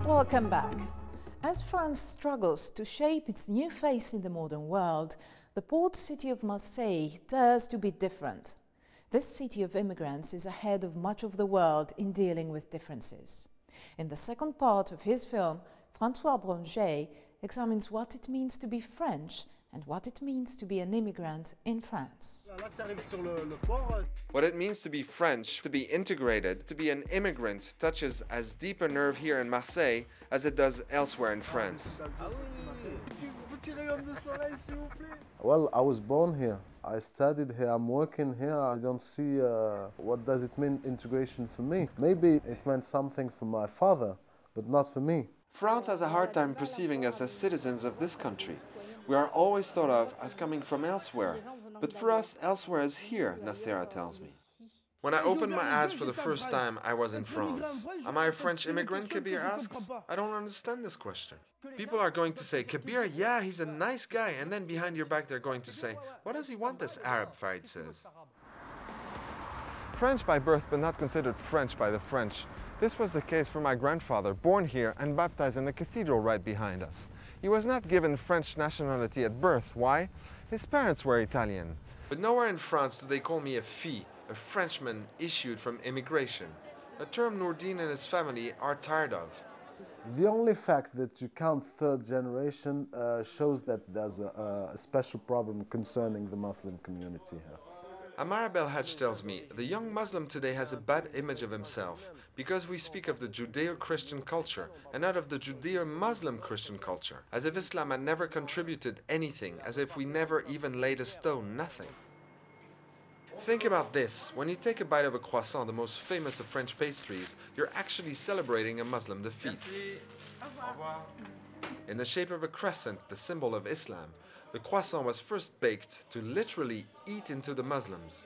Welcome back. As France struggles to shape its new face in the modern world, the port city of Marseille dares to be different. This city of immigrants is ahead of much of the world in dealing with differences. In the second part of his film, Francois Bringer examines what it means to be French and what it means to be an immigrant in France. What it means to be French, to be integrated, to be an immigrant touches as deep a nerve here in Marseille as it does elsewhere in France. Well, I was born here. I studied here, I'm working here. I don't see what does it mean integration for me. Maybe it meant something for my father, but not for me. France has a hard time perceiving us as citizens of this country. We are always thought of as coming from elsewhere, but for us, elsewhere is here, Nasera tells me. When I opened my eyes for the first time, I was in France. Am I a French immigrant, Kabir asks? I don't understand this question. People are going to say, Kabir, yeah, he's a nice guy, and then behind your back they're going to say, what does he want, this Arab, Farid says. French by birth, but not considered French by the French. This was the case for my grandfather, born here and baptized in the cathedral right behind us. He was not given French nationality at birth. Why? His parents were Italian. But nowhere in France do they call me a fille, a Frenchman issued from immigration, a term Nourdine and his family are tired of. The only fact that you count third generation shows that there's a special problem concerning the Muslim community here. Amar Belhaj tells me, the young Muslim today has a bad image of himself because we speak of the Judeo-Christian culture and not of the Judeo-Muslim Christian culture, as if Islam had never contributed anything, as if we never even laid a stone, nothing. Think about this, when you take a bite of a croissant, the most famous of French pastries, you're actually celebrating a Muslim defeat. In the shape of a crescent, the symbol of Islam, the croissant was first baked to literally eat into the Muslims.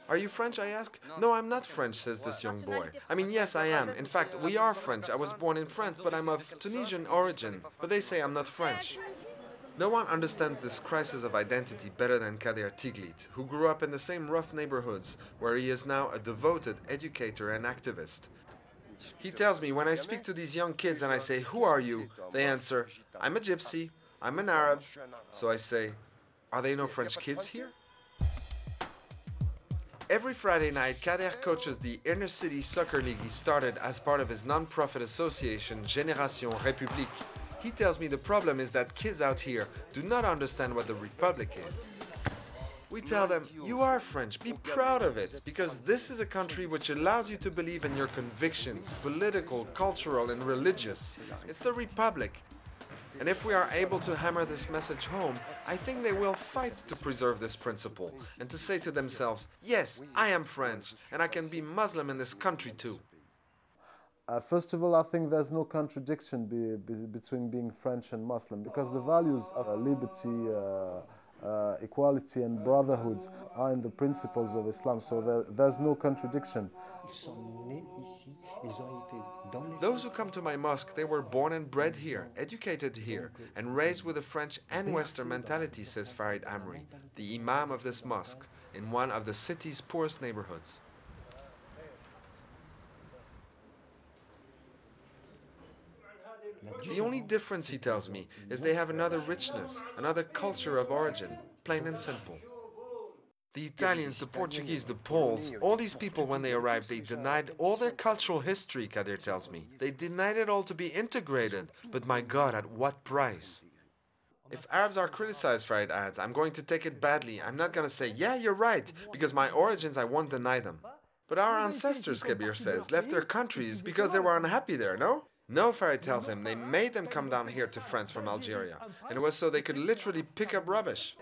Are you French, I ask? No, I'm not French, says this young boy. I mean, yes, I am. In fact, we are French. I was born in France, but I'm of Tunisian origin. But they say I'm not French. No one understands this crisis of identity better than Kader Tiglit, who grew up in the same rough neighborhoods, where he is now a devoted educator and activist. He tells me when I speak to these young kids and I say, who are you? They answer, I'm a gypsy. I'm an Arab. So I say, are there no French kids here? Every Friday night, Kader coaches the inner city soccer league he started as part of his non-profit association, Génération République. He tells me the problem is that kids out here do not understand what the Republic is. We tell them, you are French, be proud of it, because this is a country which allows you to believe in your convictions, political, cultural, and religious. It's the Republic. And if we are able to hammer this message home, I think they will fight to preserve this principle and to say to themselves, yes, I am French and I can be Muslim in this country too. First of all, I think there's no contradiction between being French and Muslim because the values of liberty, equality and brotherhood are in the principles of Islam, so there's no contradiction. Those who come to my mosque, they were born and bred here, educated here, and raised with a French and Western mentality, says Farid Amri, the imam of this mosque, in one of the city's poorest neighborhoods. The only difference, he tells me, is they have another richness, another culture of origin, plain and simple. The Italians, the Portuguese, the Poles, all these people when they arrived, they denied all their cultural history, Kader tells me. They denied it all to be integrated, but my God, at what price? If Arabs are criticized, Farid adds, I'm going to take it badly. I'm not going to say, yeah, you're right, because my origins, I won't deny them. But our ancestors, Kabir says, left their countries because they were unhappy there, no? No, Farid tells him, they made them come down here to France from Algeria, and it was so they could literally pick up rubbish.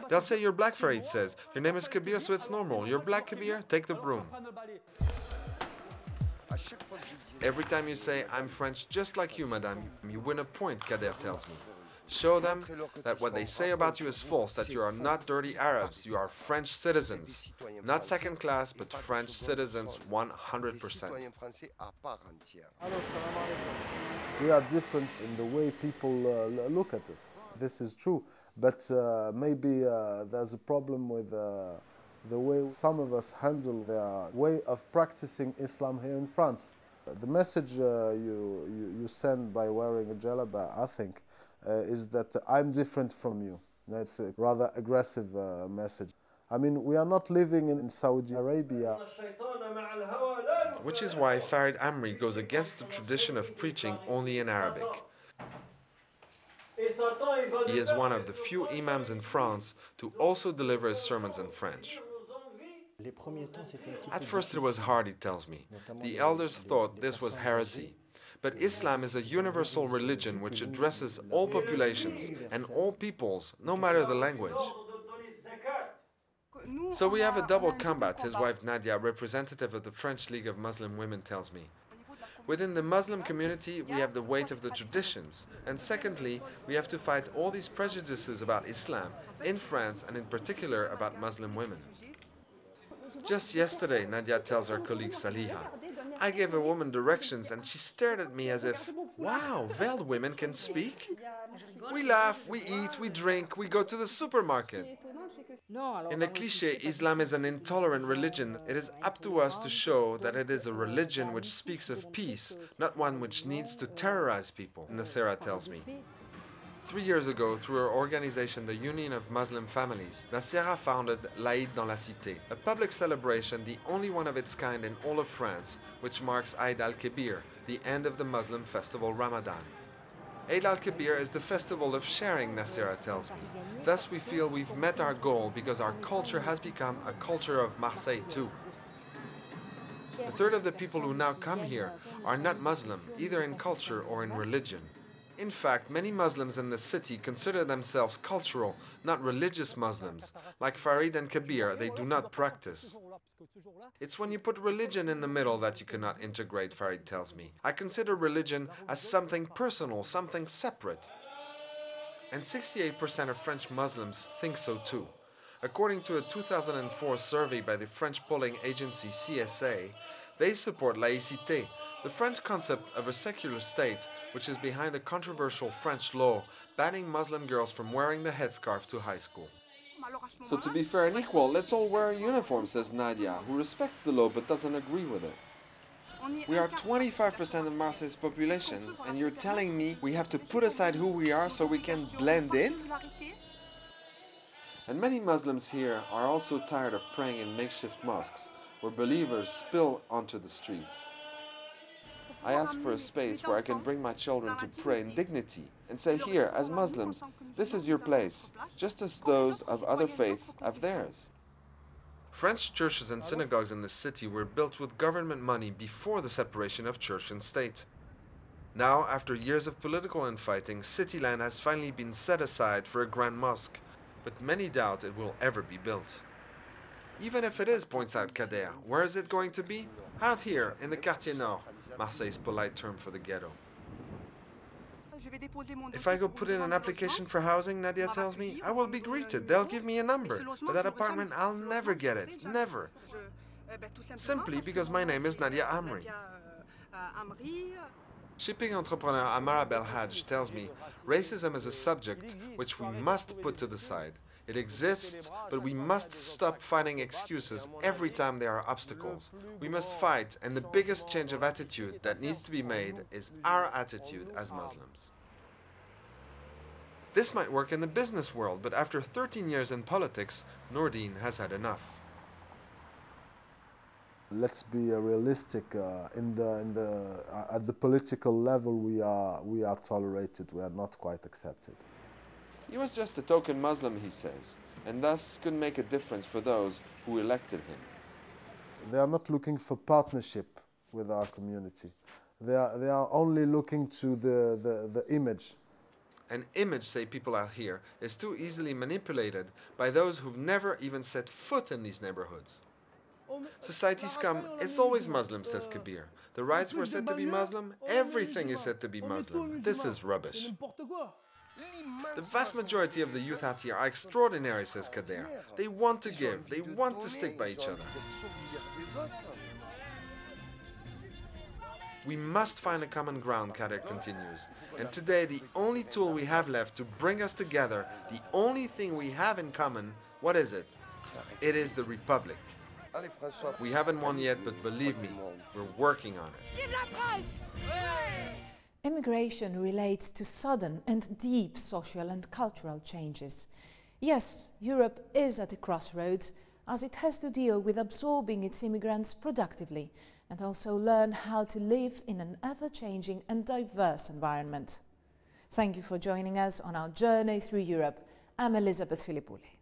They'll say, you're black, Farid says. Your name is Kabir, so it's normal. You're black, Kabir? Take the broom. Every time you say, I'm French just like you, madame, you win a point, Kader tells me. Show them that what they say about you is false, that you are not dirty Arabs, you are French citizens. Not second class, but French citizens 100%. We are different in the way people look at us. This is true. But maybe there's a problem with the way some of us handle their way of practicing Islam here in France. The message you send by wearing a jalaba, I think, is that I'm different from you. It's a rather aggressive message. I mean, we are not living in Saudi Arabia. Which is why Farid Amri goes against the tradition of preaching only in Arabic. He is one of the few imams in France to also deliver his sermons in French. At first it was hard, he tells me. The elders thought this was heresy. But Islam is a universal religion which addresses all populations and all peoples, no matter the language. So we have a double combat, his wife Nadia, representative of the French League of Muslim Women, tells me. Within the Muslim community, we have the weight of the traditions. And secondly, we have to fight all these prejudices about Islam in France and in particular about Muslim women. Just yesterday, Nadia tells her colleague Saliha, I gave a woman directions and she stared at me as if, wow, veiled women can speak? We laugh, we eat, we drink, we go to the supermarket. In the cliché, Islam is an intolerant religion. It is up to us to show that it is a religion which speaks of peace, not one which needs to terrorize people, Nasera tells me. 3 years ago, through her organization, the Union of Muslim Families, Nasera founded l'Aïd dans la Cité, a public celebration, the only one of its kind in all of France, which marks Eid al-Kebir, the end of the Muslim festival Ramadan. Eid al-Kebir is the festival of sharing, Nasera tells me. Thus we feel we've met our goal because our culture has become a culture of Marseille too. A third of the people who now come here are not Muslim, either in culture or in religion. In fact, many Muslims in the city consider themselves cultural, not religious Muslims. Like Farid and Kabir, they do not practice. It's when you put religion in the middle that you cannot integrate, Farid tells me. I consider religion as something personal, something separate. And 68% of French Muslims think so too. According to a 2004 survey by the French polling agency CSA, they support laïcité, the French concept of a secular state, which is behind the controversial French law banning Muslim girls from wearing the headscarf to high school. So to be fair and equal, let's all wear a uniform, says Nadia, who respects the law but doesn't agree with it. We are 25% of Marseille's population, and you're telling me we have to put aside who we are so we can blend in? And many Muslims here are also tired of praying in makeshift mosques, where believers spill onto the streets. I ask for a space where I can bring my children to pray in dignity and say, here, as Muslims, this is your place, just as those of other faiths have theirs. French churches and synagogues in the city were built with government money before the separation of church and state. Now, after years of political infighting, city land has finally been set aside for a grand mosque, but many doubt it will ever be built. Even if it is, points out Kader, where is it going to be? Out here, in the Quartier Nord, Marseille's polite term for the ghetto. If I go put in an application for housing, Nadia tells me, I will be greeted. They'll give me a number. But that apartment, I'll never get it. Never. Simply because my name is Nadia Amri. Shipping entrepreneur Amara Belhaj tells me, racism is a subject which we must put to the side. It exists, but we must stop finding excuses every time there are obstacles. We must fight, and the biggest change of attitude that needs to be made is our attitude as Muslims. This might work in the business world, but after 13 years in politics, Nourdine has had enough. Let's be realistic. At the political level, we are tolerated. We are not quite accepted. He was just a token Muslim, he says, and thus could make a difference for those who elected him. They are not looking for partnership with our community. They are only looking to the image. An image, say people out here, is too easily manipulated by those who've never even set foot in these neighborhoods. Society's come, it's always Muslim, says Kabir. The rights were said to be Muslim, everything is said to be Muslim. This is rubbish. The vast majority of the youth out here are extraordinary, says Kader. They want to give, they want to stick by each other. We must find a common ground, Kader continues. And today, the only tool we have left to bring us together, the only thing we have in common, what is it? It is the Republic. We haven't won yet, but believe me, we're working on it. Immigration relates to sudden and deep social and cultural changes. Yes, Europe is at a crossroads, as it has to deal with absorbing its immigrants productively and also learn how to live in an ever-changing and diverse environment. Thank you for joining us on our journey through Europe. I'm Elizabeth Filippouli.